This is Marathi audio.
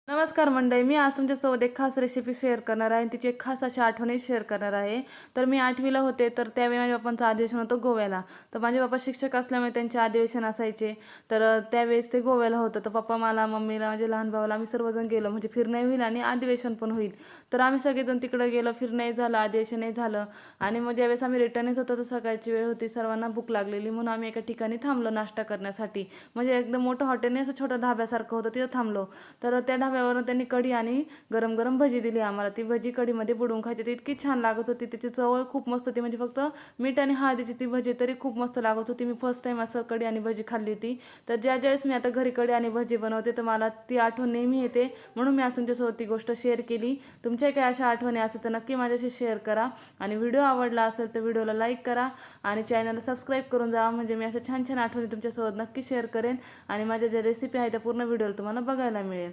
नमस्कार मंडळी, मी आज तुमच्यासोबत एक खास रेसिपी शेअर करणार आहे आणि तिची एक खास अशी आठवणही शेअर करणार आहे. तर मी 8वीला होते, तर त्यावेळी माझ्या पप्पांचं अधिवेशन होतं गोव्याला. तर माझे पप्पा शिक्षक असल्यामुळे त्यांचे अधिवेशन असायचे. तर त्यावेळेस ते गोव्याला होतं. तर पप्पा मला, मम्मीला, माझ्या लहान भावाला आम्ही सर्वजण गेलो. म्हणजे फिरणंही होईल आणि अधिवेशन पण होईल. तर आम्ही सगळेजण तिकडे गेलो, फिरणंही झालं, अधिवेशनही झालं. आणि मग ज्यावेळेस आम्ही रिटर्न येत होतो, तर सकाळची वेळ होती, सर्वांना भूक लागलेली म्हणून आम्ही एका ठिकाणी थांबलो नाश्ता करण्यासाठी. म्हणजे एकदम मोठं हॉटेल नाही, असं छोटं ढाब्यासारखं होतं, तिथं थांबलो. तर त्या ढाब्यावरून त्यांनी कढी आणि गरम गरम भजी दिली आम्हाला. ती भजी कढीमध्ये बुडवून खायची, ती इतकी छान लागत होती. तिची चव खूप मस्त होती. म्हणजे फक्त मीठ आणि हळदीची ती भजी तरी खूप मस्त लागत होती. मी फर्स्ट टाइम असं कढी आणि भजी खाल्ली होती. तर ज्यावेळेस मी आता घरी कढी आणि भजी बनवते, तर मला ती आठवण नेहमी येते. म्हणून मी आज तुमच्यासोबत ती गोष्ट शेअर केली. तुमच्या काही अशा आठवणी असेल तर नक्की माझ्याशी शेअर करा. आणि व्हिडिओ आवडला असेल तर व्हिडिओला लाईक करा आणि चॅनलला सबस्क्राईब करून जा. म्हणजे मी असं छान छान आठवणी तुमच्यासोबत नक्की शेअर करेन आणि माझ्या ज्या रेसिपी आहे त्या पूर्ण व्हिडिओला तुम्हाला बघायला मिळेल.